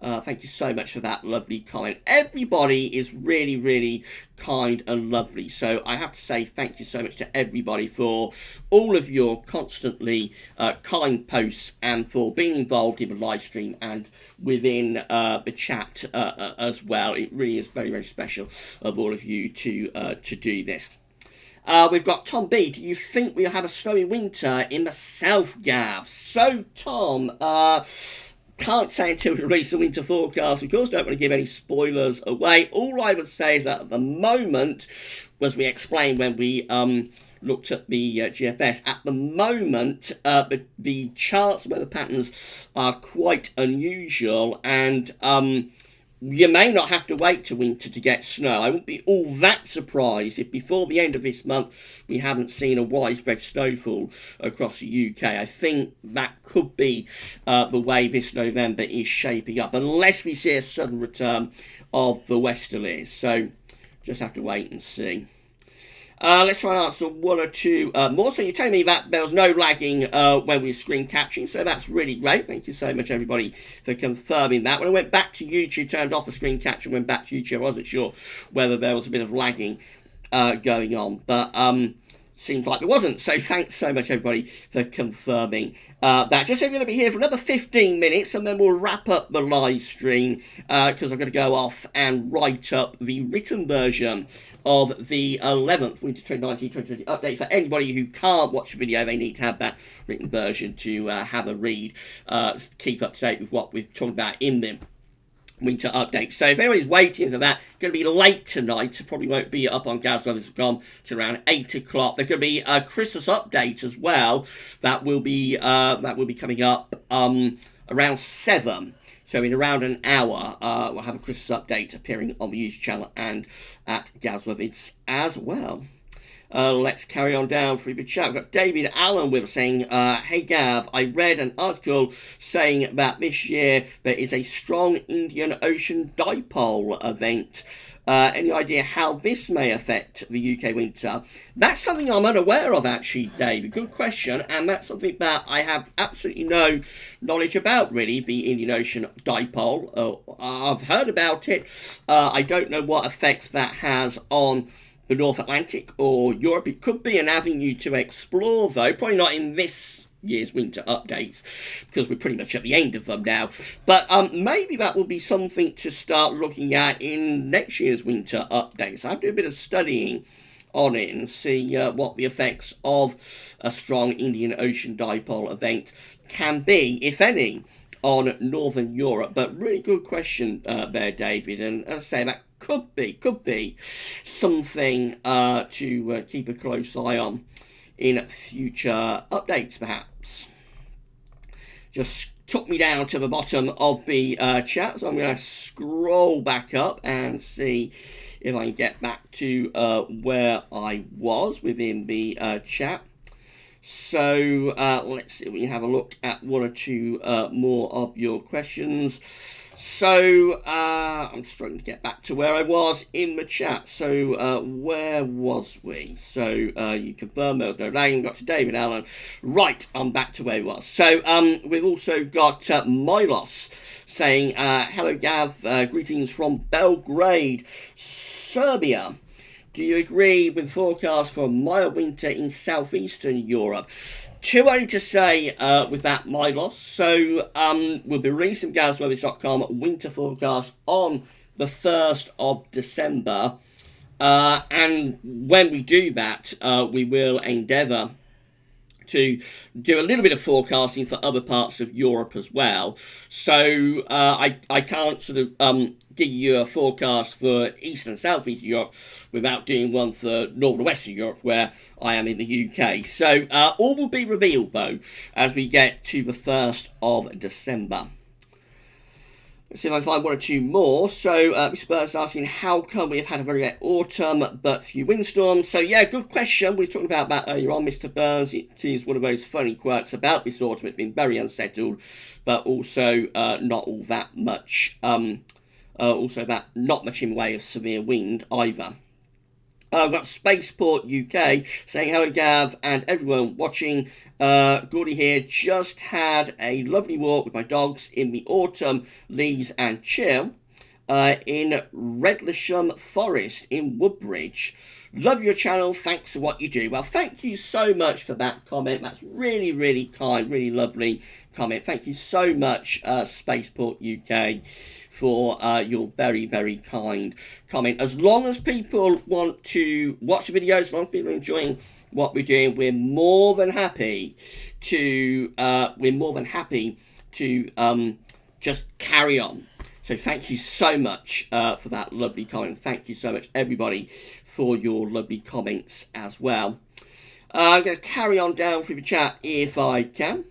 that lovely comment. Everybody is really, really kind and lovely. So I have to say thank you so much to everybody for all of your constantly kind posts and for being involved in the live stream and within the chat as well. It really is very, very special of all of you to do this. We've got Tom B. Do you think we'll have a snowy winter in the South, Gav? So, Tom, can't say until we release the winter forecast. Of course, don't want to give any spoilers away. All I would say is that at the moment, as we explained when we looked at the GFS, at the moment, the charts weather patterns are quite unusual, and you may not have to wait to winter to get snow. I wouldn't be all that surprised if before the end of this month we haven't seen a widespread snowfall across the UK. I think that could be the way this November is shaping up, unless we see a sudden return of the westerlies. So just have to wait and see. Let's try and answer one or two more. So you're telling me that there was no lagging when we were screen capturing, so that's really great. Thank you so much, everybody, for confirming that. When I went back to YouTube, turned off the screen capture, went back to YouTube, I wasn't sure whether there was a bit of lagging going on. But seems like there wasn't. So thanks so much, everybody, for confirming that. Just so we're going to be here for another 15 minutes, and then we'll wrap up the live stream because I'm going to go off and write up the written version of the 11th Winter 2019-2020 update. For anybody who can't watch the video, they need to have that written version to have a read, keep up to date with what we've talked about in the winter update. So if anybody's waiting for that, it's going to be late tonight. It probably won't be up on Gazlovers.com till around 8 o'clock. There's going to be a Christmas update as well that will be coming up around 7. So in around an hour, we'll have a Christmas update appearing on the YouTube channel and at Gazlovers as well. Let's carry on down through the chat. We've got David Allen with us saying, hey Gav, I read an article saying that this year there is a strong Indian Ocean dipole event. Any idea how this may affect the UK winter? That's something I'm unaware of, actually, David. Good question, and that's something that I have absolutely no knowledge about, really, the Indian Ocean dipole. I've heard about it. I don't know what effects that has on the North Atlantic or Europe. It could be an avenue to explore, though. Probably not in this year's winter updates, because we're pretty much at the end of them now. But maybe that will be something to start looking at in next year's winter updates. I'll do a bit of studying on it and see what the effects of a strong Indian Ocean dipole event can be, if any, on Northern Europe. But really good question there, David. And as I say, that could be something to keep a close eye on in future updates, perhaps. Just took me down to the bottom of the chat, so I'm going to scroll back up and see if I can get back to where I was within the chat. So let's see if we can have a look at one or two more of your questions. So I'm struggling to get back to where I was in the chat. So where was we? So you confirm there was no lagging. Got to David Allen. Right, I'm back to where I was. So we've also got Milos saying, hello Gav, greetings from Belgrade, Serbia. Do you agree with the forecast for a mild winter in southeastern Europe? Too early to say with that, Milos. So we'll be releasing Gazlovers.com winter forecast on the 1st of December. And when we do that, we will endeavour to do a little bit of forecasting for other parts of Europe as well. So I can't sort of give you a forecast for Eastern and South Eastern Europe without doing one for Northern and Western Europe, where I am in the UK. So all will be revealed, though, as we get to the 1st of December. Let's see if I find one or two more. So, Mr. Bird's asking, how come we have had a very wet autumn but few windstorms? So, yeah, good question. We were talking about that earlier on, Mr. Burns. It is one of those funny quirks about this autumn. It's been very unsettled, but also not all that much. Also, that not much in the way of severe wind either. I've got Spaceport UK saying, hello Gav and everyone watching. Gordy here, just had a lovely walk with my dogs in the autumn leaves and chill in Redlesham Forest in Woodbridge. Love your channel, thanks for what you do. Well, thank you so much for that comment. That's really, really kind, really lovely comment. Thank you so much, Spaceport UK, for your very, very kind comment. As long as people want to watch the videos, as long as people are enjoying what we're doing, we're more than happy to just carry on. So thank you so much for that lovely comment. Thank you so much, everybody, for your lovely comments as well. I'm going to carry on down through the chat if I can.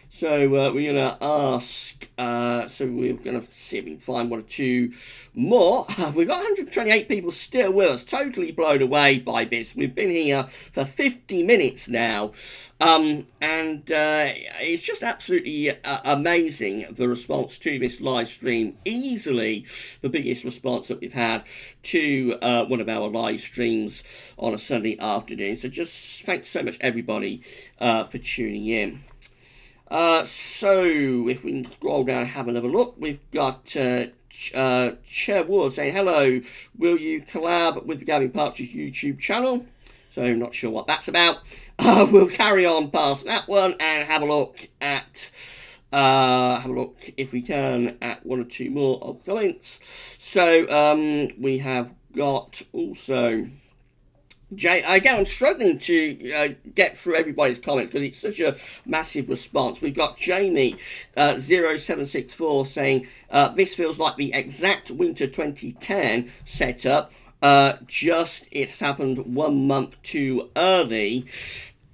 So we're going to ask, so we're going to see if we can find one or two more. We've got 128 people still with us, totally blown away by this. We've been here for 50 minutes now, and it's just absolutely amazing, the response to this live stream. Easily the biggest response that we've had to one of our live streams on a Sunday afternoon. So just thanks so much, everybody, for tuning in. So if we can scroll down and have another look, we've got Chair Ward saying, hello, will you collab with the Gavin Partridge YouTube channel? so not sure what that's about. We'll carry on past that one and have a look at if we can at one or two more of comments. So we have got also again, I'm struggling to get through everybody's comments because it's such a massive response. We've got Jamie 0764 saying, this feels like the exact winter 2010 setup, just it's happened 1 month too early.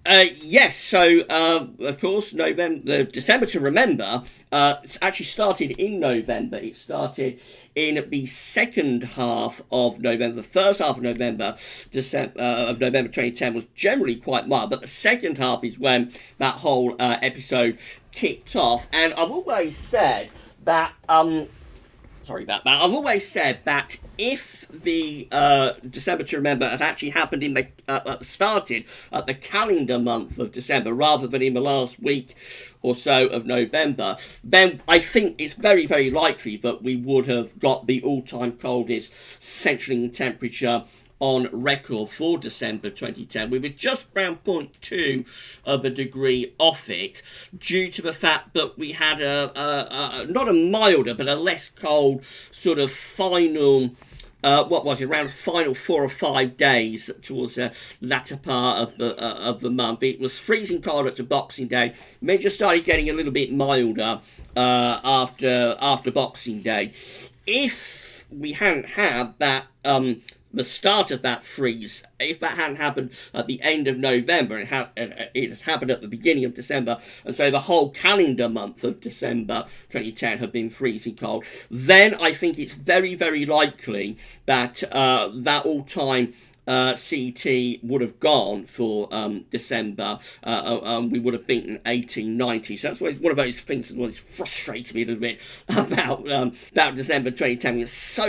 Yes, so of course, December to Remember, it's actually started in November. It started in the second half of November. The first half of November, November 2010 was generally quite mild, but the second half is when that whole episode kicked off. And I've always said that sorry about that. I've always said that if the December to Remember had actually happened in the started at the calendar month of December rather than in the last week or so of November, then I think it's very, very likely that we would have got the all-time coldest central temperature on record for December 2010. We were just around 0.2 of a degree off it, due to the fact that we had not a milder but a less cold sort of final around final 4 or 5 days towards the latter part of the month. It was freezing cold up to Boxing Day. It just started getting a little bit milder after Boxing Day. If we hadn't had that the start of that freeze, if that hadn't happened at the end of November, it had happened at the beginning of December, and so the whole calendar month of December 2010 had been freezing cold, then I think it's very, very likely that that all-time CT would have gone for December. We would have beaten 1890. So that's one of those things that was frustrating me a little bit about December 2010. We were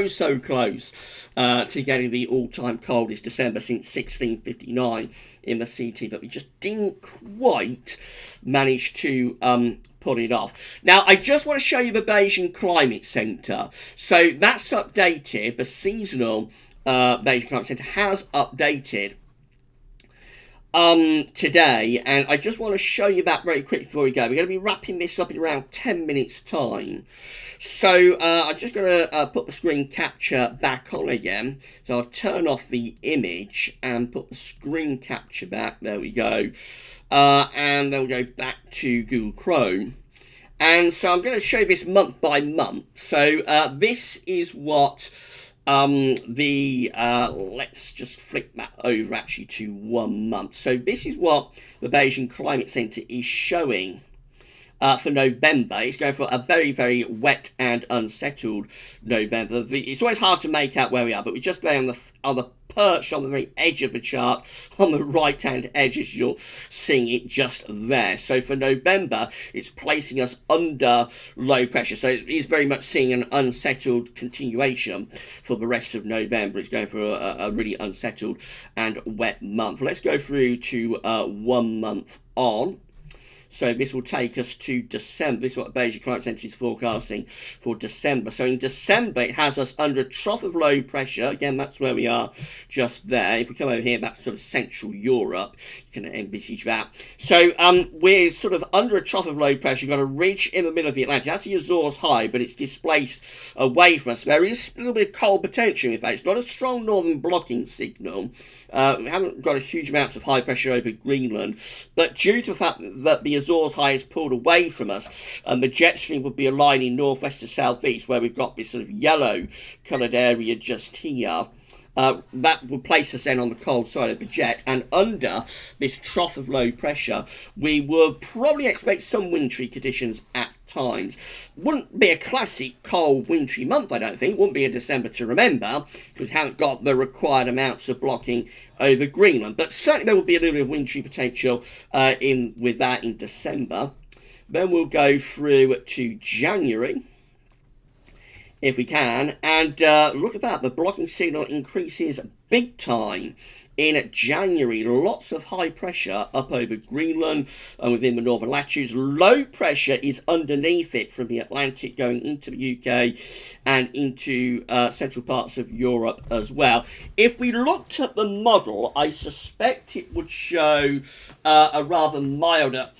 so close to getting the all-time coldest December since 1659 in the CT, but we just didn't quite manage to pull it off. Now, I just want to show you the Beijing Climate Center. So that's updated. The seasonal Beijing Climate Center has updated today, and I just want to show you that very quick before we go. We're going to be wrapping this up in around 10 minutes time, so I'm just going to put the screen capture back on again. So I'll turn off the image and put the screen capture back. There we go. And then we'll go back to Google Chrome. And so I'm going to show you this month by month. So this is what let's just flick that over actually to 1 month. So this is what the Beijing Climate Center is showing for November. It's going for a very, very wet and unsettled November. It's always hard to make out where we are, but we're just there on the perch on the very edge of the chart, on the right-hand edge, as you're seeing it just there. So for November, it's placing us under low pressure. So it is very much seeing an unsettled continuation for the rest of November. It's going for a really unsettled and wet month. Let's go through to 1 month on. So this will take us to December. This is what the Beijing Climate Center is forecasting for December. So in December, it has us under a trough of low pressure. Again, that's where we are just there. If we come over here, that's sort of Central Europe. You can envisage that. So we're sort of under a trough of low pressure. You've got a ridge in the middle of the Atlantic. That's the Azores High, but it's displaced away from us. There is a little bit of cold potential, in fact. It's not a strong northern blocking signal. We haven't got a huge amounts of high pressure over Greenland, but due to the fact that the Azores High is pulled away from us, and the jet stream would be aligning northwest to southeast, where we've got this sort of yellow coloured area just here. That will place us then on the cold side of the jet, and under this trough of low pressure, we will probably expect some wintry conditions at times. Wouldn't be a classic cold wintry month, I don't think. Wouldn't be a December to remember, because we haven't got the required amounts of blocking over Greenland. But certainly there will be a little bit of wintry potential with that in December. Then we'll go through to January, if we can, and look at that, the blocking signal increases big time in January. Lots of high pressure up over Greenland and within the northern latitudes. Low pressure is underneath it from the Atlantic going into the UK and into central parts of Europe as well. If we looked at the model, I suspect it would show a rather milder.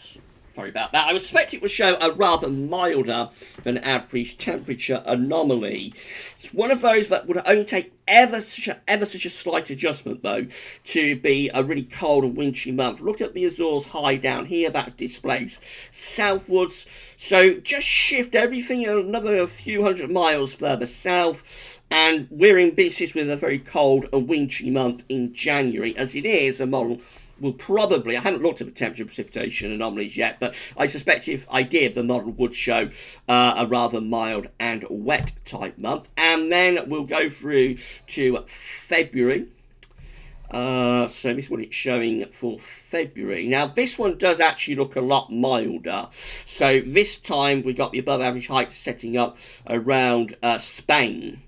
Sorry about that. I suspect it would show a rather milder than average temperature anomaly. It's one of those that would only take ever such a slight adjustment, though, to be a really cold and wintry month. Look at the Azores high down here. That's displaced southwards. So just shift everything another few hundred miles further south, and we're in business with a very cold and wintry month in January. As it is, a model will probably, I haven't looked at the temperature precipitation anomalies yet, but I suspect if I did, the model would show a rather mild and wet type month. And then we'll go through to February. So this is what it's showing for February. Now, this one does actually look a lot milder. So this time we got the above average heights setting up around Spain.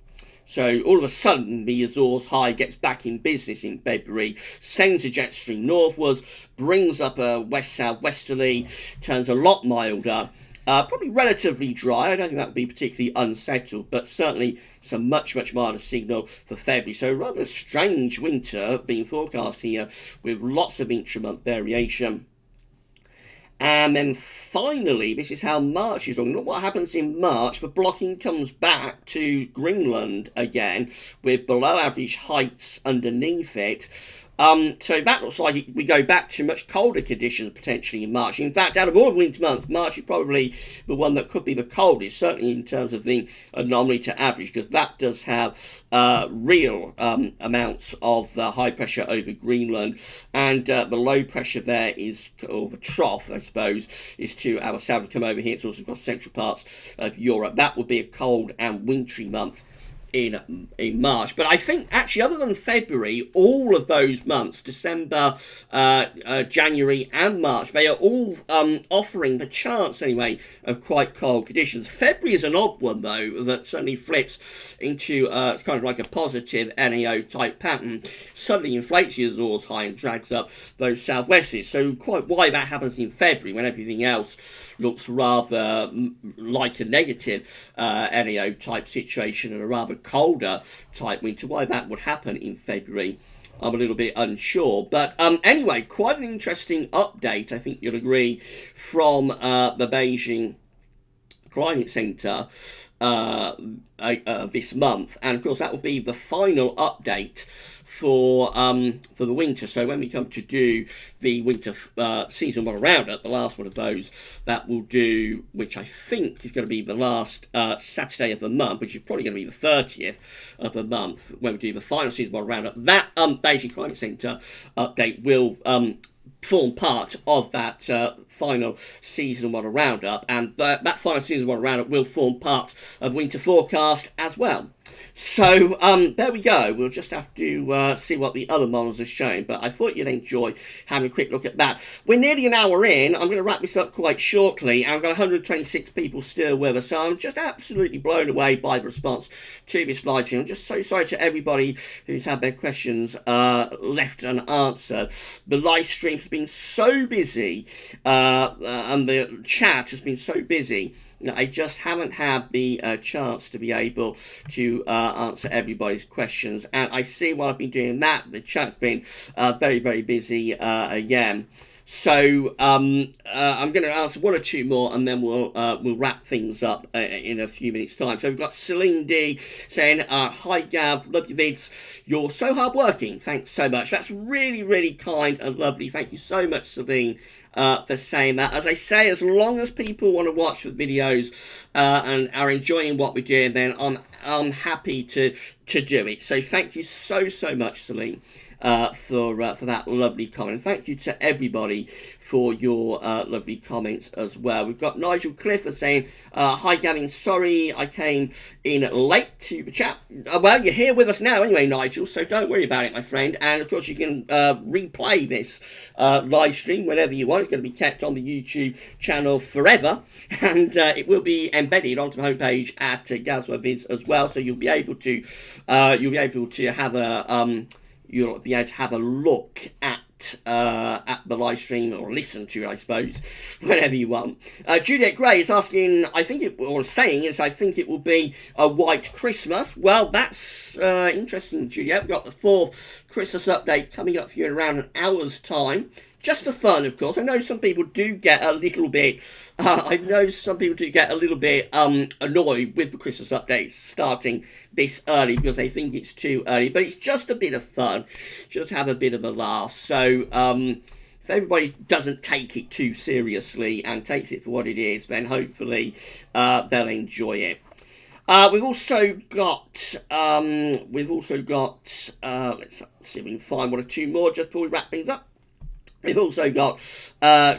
So all of a sudden, the Azores high gets back in business in February, sends a jet stream northwards, brings up a west-south-westerly, turns a lot milder, probably relatively dry. I don't think that would be particularly unsettled, but certainly it's a much, much milder signal for February. So rather a strange winter being forecast here with lots of intra-month variation. And then finally, this is how March is looking. Look what happens in March. The blocking comes back to Greenland again with below average heights underneath it. So that looks like we go back to much colder conditions potentially in March. In fact, out of all the winter months, March is probably the one that could be the coldest, certainly in terms of the anomaly to average, because that does have real amounts of high pressure over Greenland, and the low pressure there is, or the trough, I suppose, is to our south. Come over here, it's also got central parts of Europe. That would be a cold and wintry month in March. But I think actually, other than February, all of those months, December, January and March, they are all offering the chance anyway of quite cold conditions. February is an odd one though, that certainly flips into it's kind of like a positive NAO type pattern, suddenly inflates the Azores high and drags up those southwests. So quite why that happens in February when everything else looks rather like a negative NAO type situation and a rather colder type winter, why that would happen in February, I'm a little bit unsure. But anyway, quite an interesting update, I think you'll agree, from the Beijing Climate Centre this month. And of course that will be the final update for the winter. So when we come to do the winter season model roundup, the last one of those that we'll do, which I think is going to be the last Saturday of the month, which is probably going to be the 30th of the month, when we do the final season model roundup, that Beijing Climate Centre update will form part of that final seasonal model roundup, and that final seasonal model roundup will form part of winter forecast as well. So there we go. We'll just have to see what the other models are showing, but I thought you'd enjoy having a quick look at that. We're nearly an hour in. I'm going to wrap this up quite shortly, and I've got 126 people still with us, so I'm just absolutely blown away by the response to this live stream. I'm just so sorry to everybody who's had their questions left unanswered. The live stream has been so busy, and the chat has been so busy, I just haven't had the chance to be able to answer everybody's questions. And I see while I've been doing that, the chat's been very, very busy again. So I'm going to answer one or two more, and then we'll wrap things up in a few minutes' time. So we've got Celine D saying, "Hi Gav, love your vids. You're so hardworking. Thanks so much." That's really, really kind and lovely. Thank you so much, Celine, for saying that. As I say, as long as people want to watch the videos and are enjoying what we're doing, then I'm happy to do it. So thank you so much, Celine, for that lovely comment. And thank you to everybody for your lovely comments as well. We've got Nigel Clifford saying, "Hi Gavin, sorry I came in late to the chat." Well, you're here with us now anyway, Nigel, so don't worry about it, my friend. And of course you can replay this live stream whenever you want. It's going to be kept on the YouTube channel forever, and it will be embedded onto the homepage at Gazwa Viz as well, so you'll be able to have a you'll be able to have a look at the live stream, or listen to it, I suppose, whenever you want. Juliet Gray is asking, I think it will be a white Christmas. Well, that's interesting, Juliet. We've got the 4th Christmas update coming up for you in around an hour's time. Just for fun, of course. I know some people do get a little bit annoyed with the Christmas updates starting this early because they think it's too early. But it's just a bit of fun. Just have a bit of a laugh. So if everybody doesn't take it too seriously and takes it for what it is, then hopefully they'll enjoy it. We've also got let's see if we can find one or two more just before we wrap things up. We've also got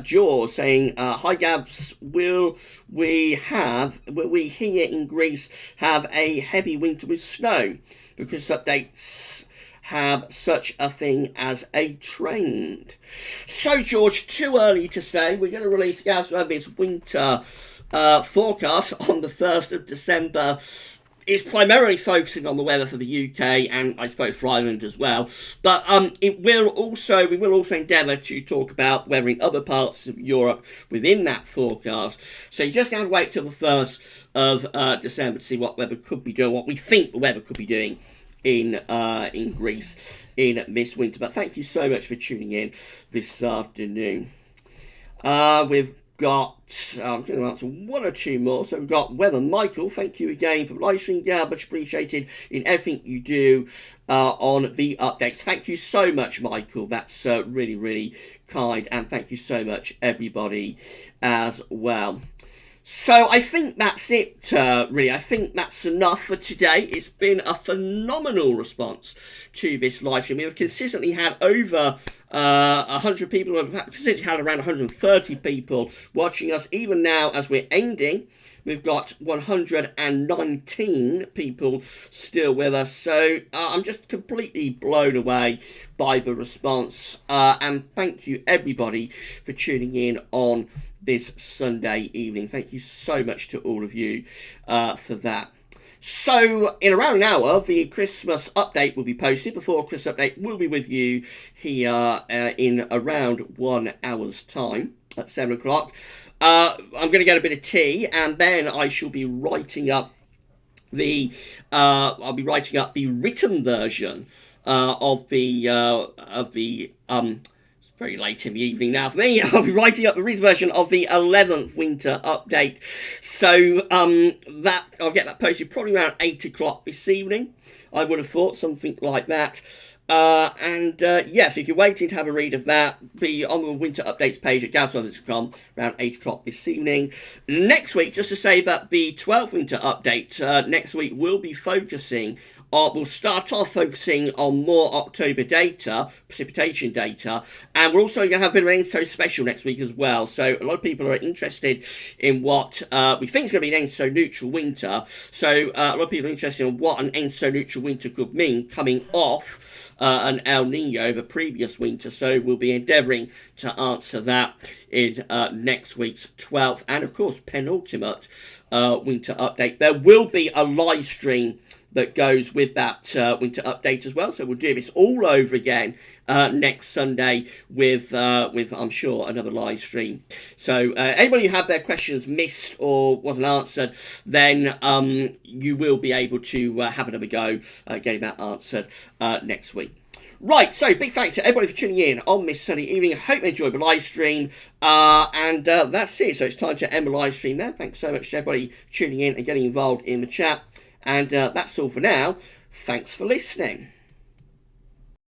Jaws saying, hi Gabs, will we here in Greece have a heavy winter with snow? Because updates have such a thing as a trend. So George, too early to say. We're going to release Gabs Weather's winter forecast on the 1st of December. It's primarily focusing on the weather for the UK and I suppose for Ireland as well. But we will also endeavour to talk about weather in other parts of Europe within that forecast. So you just have to wait till the 1st of December to see what weather could be doing, what we think the weather could be doing in Greece in this winter. But thank you so much for tuning in this afternoon. We've got, I'm going to answer one or two more. So we've got Weather Michael. Thank you again for the live stream. Yeah, much appreciated in everything you do on the updates. Thank you so much, Michael. That's really, really kind. And thank you so much, everybody, as well. So I think that's it, really. I think that's enough for today. It's been a phenomenal response to this live stream. We've consistently had over 100 people, we've consistently had around 130 people watching us. Even now, as we're ending, we've got 119 people still with us. So I'm just completely blown away by the response. And thank you, everybody, for tuning in on this Sunday evening. Thank you so much to all of you for that. So in around an hour, the Christmas update will be posted. Before Christmas update, we'll be with you here in around 1 hour's time at 7 o'clock. I'm going to get a bit of tea, and then I shall be writing up the written version of the very late in the evening now for me. I'll be writing up the written version of the 11th winter update. So that I'll get that posted probably around 8 o'clock this evening. I would have thought something like that. Yes, if you're waiting to have a read of that, be on the winter updates page at gazweather.com around 8 o'clock this evening. Next week, just to say that the 12th winter update next week will be focusing we'll start off focusing on more October data, precipitation data, and we're also going to have a bit of an ENSO special next week as well. So a lot of people are interested in what we think is going to be an ENSO neutral winter. So a lot of people are interested in what an ENSO neutral winter could mean coming off an El Nino the previous winter. So we'll be endeavouring to answer that in next week's 12th and of course penultimate winter update. There will be a live stream that goes with that winter update as well. So we'll do this all over again next Sunday with I'm sure another live stream. So anybody who had their questions missed or wasn't answered, then you will be able to have another go getting that answered next week. Right, so big thanks to everybody for tuning in on this Sunday evening. I hope you enjoyed the live stream. And that's it. So it's time to end the live stream there. Thanks so much to everybody tuning in and getting involved in the chat. And that's all for now. Thanks for listening.